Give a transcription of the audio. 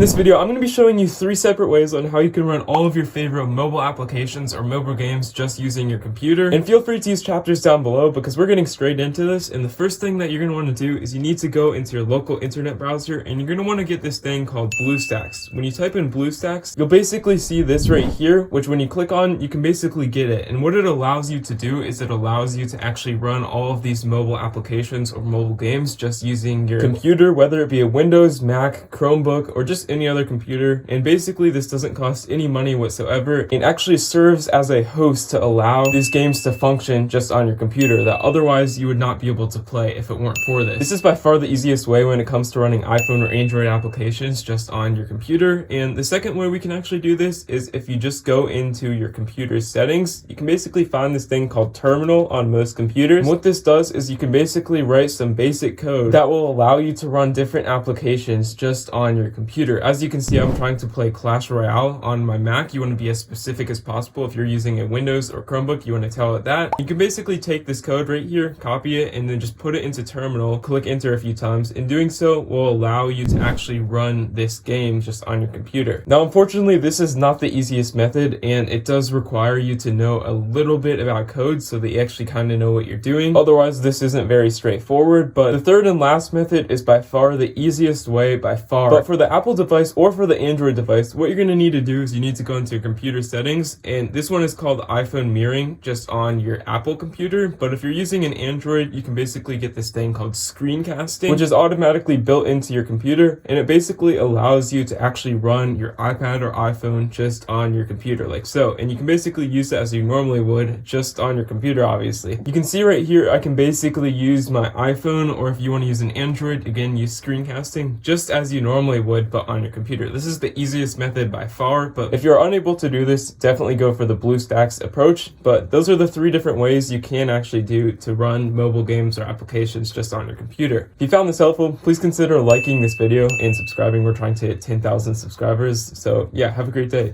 this video, I'm going to be showing you 3 separate ways on how you can run all of your favorite mobile applications or mobile games just using your computer. And feel free to use chapters down below because we're getting straight into this. And the first thing that you're going to want to do is you need to go into your local internet browser and you're going to want to get this thing called BlueStacks. When you type in BlueStacks, you'll basically see this right here, which when you click on, you can basically get it. And what it allows you to do is it allows you to actually run all of these mobile applications or mobile games just using your computer, whether it be a Windows, Mac, Chromebook, or just any other computer. And basically this doesn't cost any money whatsoever. It actually serves as a host to allow these games to function just on your computer that otherwise you would not be able to play if it weren't for this. This is by far the easiest way when it comes to running iPhone or Android applications just on your computer. And the second way we can actually do this is if you just go into your computer's settings, you can basically find this thing called terminal on most computers. And what this does is you can basically write some basic code that will allow you to run different applications just on your computer. As you can see, I'm trying to play Clash Royale on my Mac. You want to be as specific as possible. If you're using a Windows or Chromebook, you want to tell it that. You can basically take this code right here, copy it, and then just put it into terminal, click enter a few times, and doing so will allow you to actually run this game just on your computer. Now, unfortunately, this is not the easiest method, and it does require you to know a little bit about code so that you actually kind of know what you're doing. Otherwise, this isn't very straightforward, but the third and last method is by far the easiest way by far. But for the Apple device or for the Android device, what you're going to need to do is you need to go into your computer settings, and this one is called iPhone mirroring just on your Apple computer. But if you're using an Android, you can basically get this thing called screencasting, which is automatically built into your computer, and it basically allows you to actually run your iPad or iPhone just on your computer like so. And you can basically use it as you normally would just on your computer, obviously. You can see right here, I can basically use my iPhone, or if you want to use an Android, again, use screencasting just as you normally would, but on your computer. This is the easiest method by far, but if you're unable to do this, definitely go for the BlueStacks approach. But those are the 3 different ways you can actually do to run mobile games or applications just on your computer. If you found this helpful, please consider liking this video and subscribing. We're trying to hit 10,000 subscribers. So yeah, have a great day.